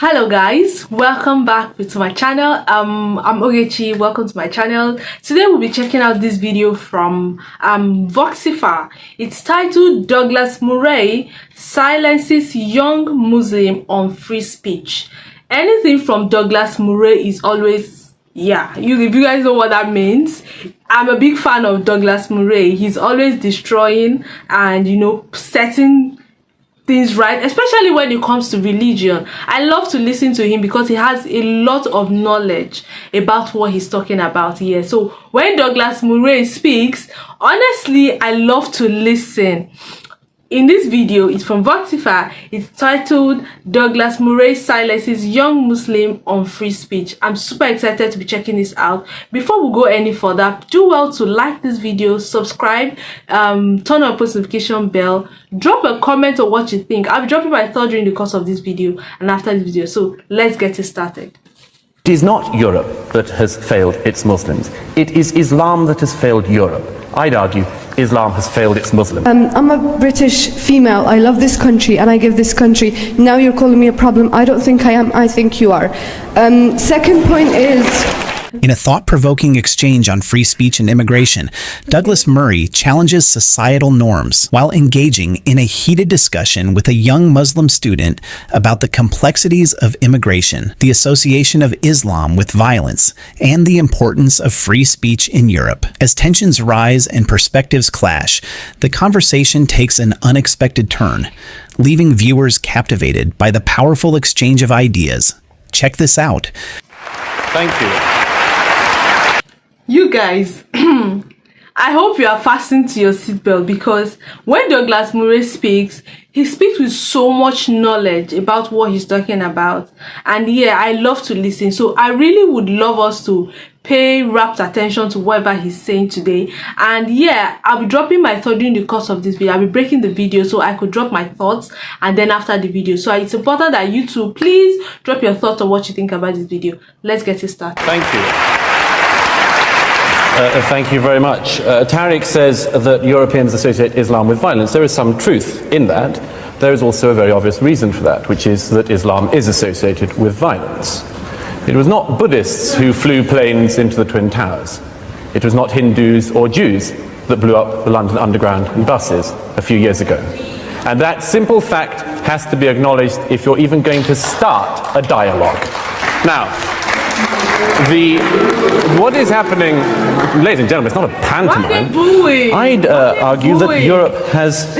Hello guys, welcome back to my channel. I'm Ogechi. Welcome to my channel. Today we'll be checking out this video from Voxifa. It's titled Douglas Murray silences young Muslim on free speech. Anything from Douglas Murray is always, if you guys know what that means. I'm a big fan of Douglas Murray. He's always destroying and setting things right, especially when it comes to religion. I love to listen to him because he has a lot of knowledge about what he's talking about here. So when Douglas Murray speaks, honestly, I love to listen. In this video, it's from Voxifa. It's titled Douglas Murray silences young Muslim on free speech. I'm super excited to be checking this out. Before we go any further, do well to like this video, subscribe, turn on post notification bell, drop a comment on what you think. I'll be dropping my thought during the course of this video and after this video. So let's get it started. It is not Europe that has failed its Muslims. It is Islam that has failed Europe. I'd argue Islam has failed its Muslims. I'm a British female. I love this country and I give this country. Now you're calling me a problem. I don't think I am. I think you are. Second point is... In a thought-provoking exchange on free speech and immigration, Douglas Murray challenges societal norms while engaging in a heated discussion with a young Muslim student about the complexities of immigration, the association of Islam with violence, and the importance of free speech in Europe. As tensions rise and perspectives clash, the conversation takes an unexpected turn, leaving viewers captivated by the powerful exchange of ideas. Check this out. Thank you. You guys, I hope you are fastened to your seatbelt because when Douglas Murray speaks, he speaks with so much knowledge about what he's talking about. And I love to listen. So I really would love us to pay rapt attention to whatever he's saying today. And I'll be dropping my thought during the course of this video. I'll be breaking the video so I could drop my thoughts and then after the video. So it's important that you too, please drop your thoughts on what you think about this video. Let's get it started. Thank you. Thank you very much. Tariq says that Europeans associate Islam with violence. There is some truth in that. There is also a very obvious reason for that, which is that Islam is associated with violence. It was not Buddhists who flew planes into the Twin Towers. It was not Hindus or Jews that blew up the London Underground in buses a few years ago. And that simple fact has to be acknowledged if you're even going to start a dialogue. Now, what is happening, ladies and gentlemen, it's not a pantomime. I'd argue that Europe has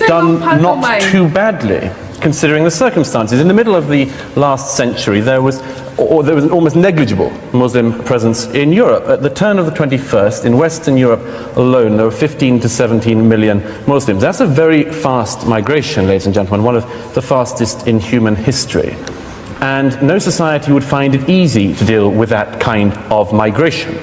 done not too badly, considering the circumstances. In the middle of the last century, there was an almost negligible Muslim presence in Europe. At the turn of the 21st, in Western Europe alone, there were 15 to 17 million Muslims. That's a very fast migration, ladies and gentlemen, one of the fastest in human history. And no society would find it easy to deal with that kind of migration.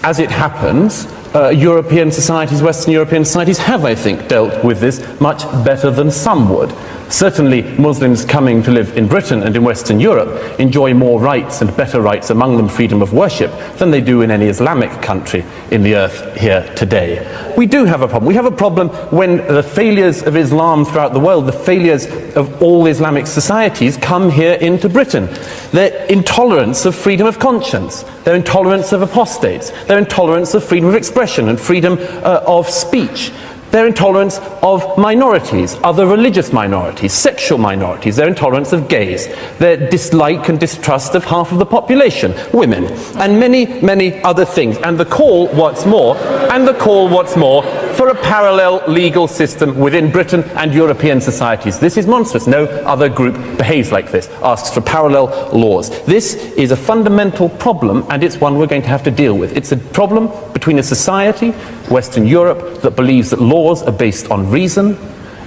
As it happens, European societies, Western European societies have, I think, dealt with this much better than some would. Certainly, Muslims coming to live in Britain and in Western Europe enjoy more rights and better rights, among them freedom of worship, than they do in any Islamic country in the earth here today. We do have a problem. We have a problem when the failures of Islam throughout the world, the failures of all Islamic societies come here into Britain. Their intolerance of freedom of conscience, their intolerance of apostates, their intolerance of freedom of expression and freedom of speech, their intolerance of minorities, other religious minorities, sexual minorities, their intolerance of gays, their dislike and distrust of half of the population, women, and many, many other things. And the call, what's more, for a parallel legal system within Britain and European societies. This is monstrous. No other group behaves like this, asks for parallel laws. This is a fundamental problem, and it's one we're going to have to deal with. It's a problem between a society, Western Europe, that believes that laws are based on reason,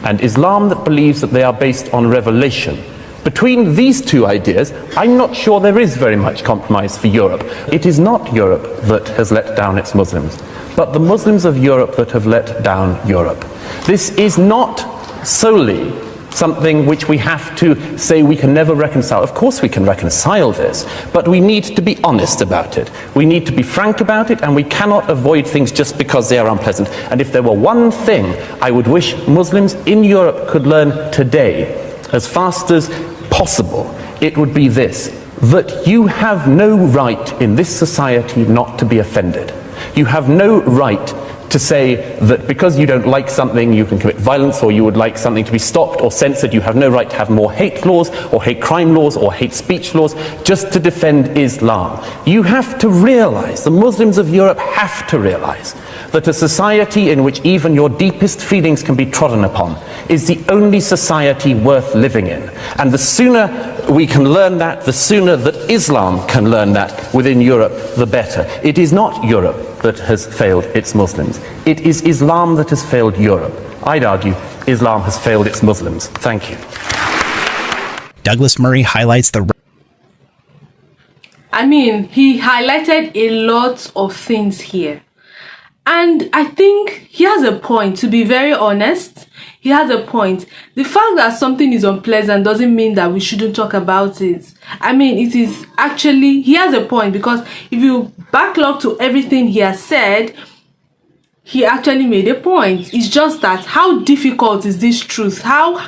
and Islam that believes that they are based on revelation. Between these two ideas, I'm not sure there is very much compromise for Europe. It is not Europe that has let down its Muslims, but the Muslims of Europe that have let down Europe. This is not solely something which we have to say we can never reconcile. Of course we can reconcile this, but we need to be honest about it. We need to be frank about it, and we cannot avoid things just because they are unpleasant. And if there were one thing I would wish Muslims in Europe could learn today, as fast as possible, it would be this: that you have no right in this society not to be offended. You have no right to say that because you don't like something you can commit violence, or you would like something to be stopped or censored. You have no right to have more hate laws or hate crime laws or hate speech laws just to defend Islam. You have to realize, the Muslims of Europe have to realize, that a society in which even your deepest feelings can be trodden upon is the only society worth living in. And the sooner we can learn that, the sooner that Islam can learn that within Europe, the better. It is not Europe that has failed its Muslims. It is Islam that has failed Europe. I'd argue Islam has failed its Muslims. Thank you. Douglas Murray highlights the... He highlighted a lot of things here. And I think he has a point, to be very honest. He has a point. The fact that something is unpleasant doesn't mean that we shouldn't talk about it. It is actually, he has a point, because if you backlog to everything he has said, he actually made a point. It's just that how difficult is this truth? How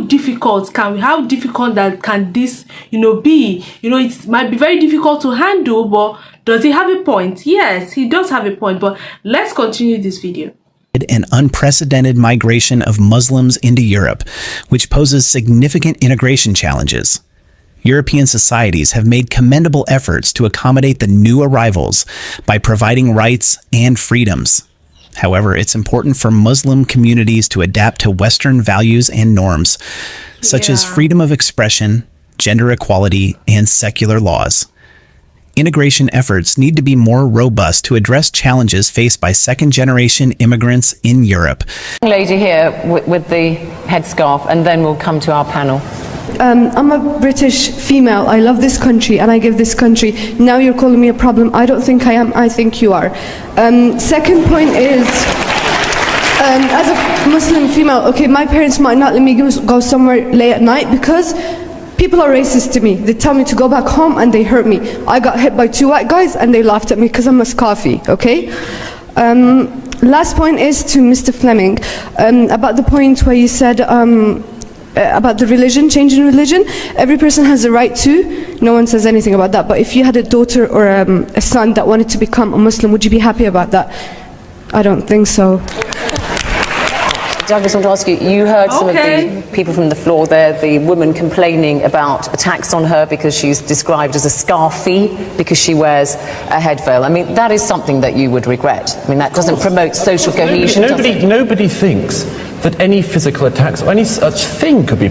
difficult that can this be? It might be very difficult to handle, but does he have a point? Yes, he does have a point. But let's continue this video. An unprecedented migration of Muslims into Europe, which poses significant integration challenges. European societies have made commendable efforts to accommodate the new arrivals by providing rights and freedoms. However, it's important for Muslim communities to adapt to Western values and norms, such as freedom of expression, gender equality, and secular laws. Integration efforts need to be more robust to address challenges faced by second-generation immigrants in Europe. Lady here with the headscarf, and then we'll come to our panel. I'm a British female. I love this country and I give this country. Now you're calling me a problem. I don't think I am. I think you are. Second point is, as a Muslim female, okay, my parents might not let me go somewhere late at night because people are racist to me. They tell me to go back home and they hurt me. I got hit by 2 white guys and they laughed at me because I'm a scarfie, okay? Last point is to Mr. Fleming, about the point where you said about the religion, changing religion. Every person has a right to. No one says anything about that. But if you had a daughter or a son that wanted to become a Muslim, would you be happy about that? I don't think so. Douglas, I want to ask you, you heard some of the people from the floor there, the woman complaining about attacks on her because she's described as a scarfie because she wears a head veil. That is something that you would regret. That doesn't promote social cohesion. Nobody thinks that any physical attacks or any such thing could be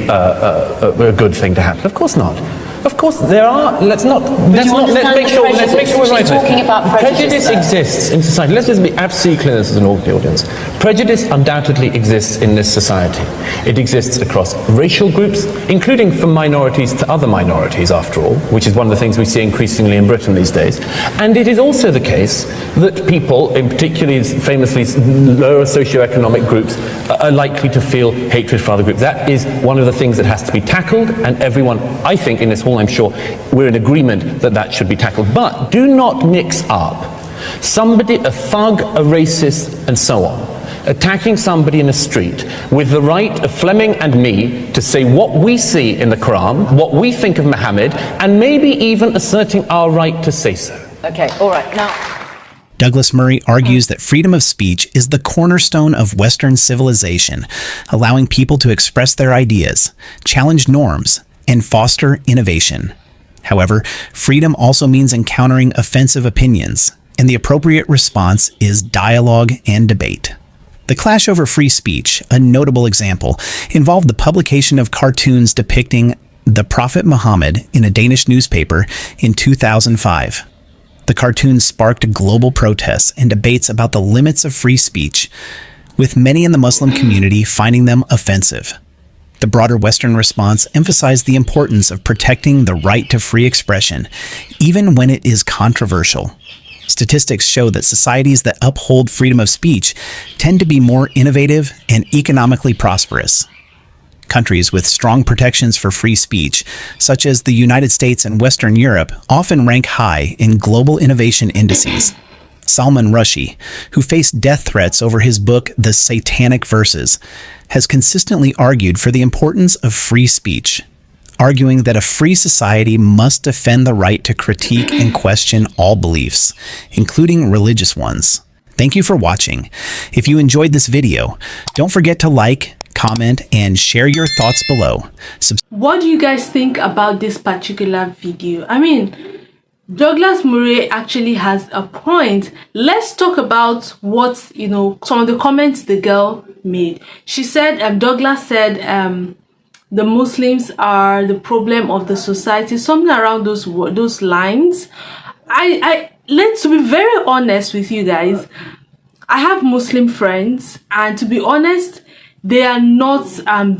a good thing to happen. Of course not. Of course there are. Let's make sure we're right. Talking about prejudice exists in society. Let's just be absolutely clear as an audience. Prejudice undoubtedly exists in this society. It exists across racial groups, including from minorities to other minorities, after all, which is one of the things we see increasingly in Britain these days. And it is also the case that people, in particularly famously lower socioeconomic groups, are likely to feel hatred for other groups. That is one of the things that has to be tackled, and everyone, I think, in this hall, I'm sure, we're in agreement that that should be tackled. But do not mix up somebody, a thug, a racist, and so on, attacking somebody in a street with the right of Fleming and me to say what we see in the Quran, what we think of Muhammad, and maybe even asserting our right to say so. Okay, all right, now... Douglas Murray argues that freedom of speech is the cornerstone of Western civilization, allowing people to express their ideas, challenge norms, and foster innovation. However, freedom also means encountering offensive opinions, and the appropriate response is dialogue and debate. The clash over free speech, a notable example, involved the publication of cartoons depicting the Prophet Muhammad in a Danish newspaper in 2005. The cartoons sparked global protests and debates about the limits of free speech, with many in the Muslim community finding them offensive. The broader Western response emphasized the importance of protecting the right to free expression, even when it is controversial. Statistics show that societies that uphold freedom of speech tend to be more innovative and economically prosperous. Countries with strong protections for free speech, such as the United States and Western Europe, often rank high in global innovation indices. Salman Rushdie, who faced death threats over his book The Satanic Verses, has consistently argued for the importance of free speech. arguing that a free society must defend the right to critique and question all beliefs, including religious ones. Thank you for watching. If you enjoyed this video, don't forget to like, comment, and share your thoughts below. What do you guys think about this particular video? I mean, Douglas Murray actually has a point. Let's talk about what, some of the comments the girl made. She said, Douglas said, the Muslims are the problem of the society, something around those lines. Let's be very honest with you guys. I have Muslim friends, and to be honest, they are not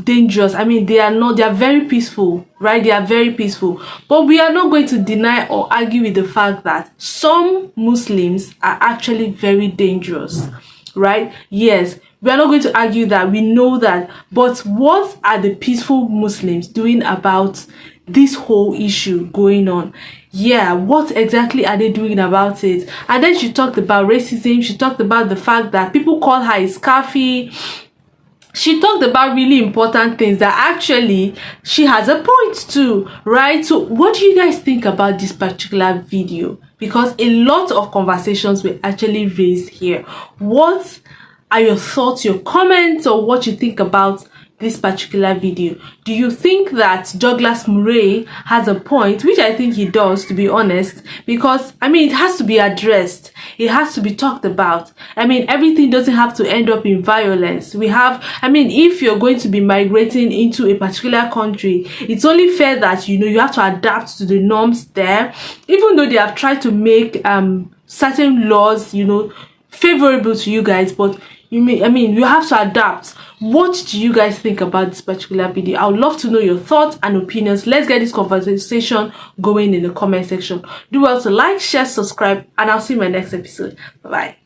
dangerous. I mean, they are very peaceful, right? They are very peaceful. But we are not going to deny or argue with the fact that some Muslims are actually very dangerous, right? Yes, we are not going to argue that. We know that. But what are the peaceful Muslims doing about this whole issue going on? Yeah, what exactly are they doing about it? And then she talked about racism. She talked about the fact that people call her a scarfy. She talked about really important things that actually she has a point to, right? So what do you guys think about this particular video? Because a lot of conversations were actually raised here. What are your thoughts, your comments, or what you think about this particular video? Do you think that Douglas Murray has a point? Which I think he does, to be honest, because I mean, it has to be addressed. It has to be talked about. I mean, everything doesn't have to end up in violence. If you're going to be migrating into a particular country, it's only fair that you have to adapt to the norms there, even though they have tried to make certain laws favorable to you guys, but you have to adapt. What do you guys think about this particular video? I would love to know your thoughts and opinions. Let's get this conversation going in the comment section. Do well to like, share, subscribe, and I'll see you in my next episode. Bye bye.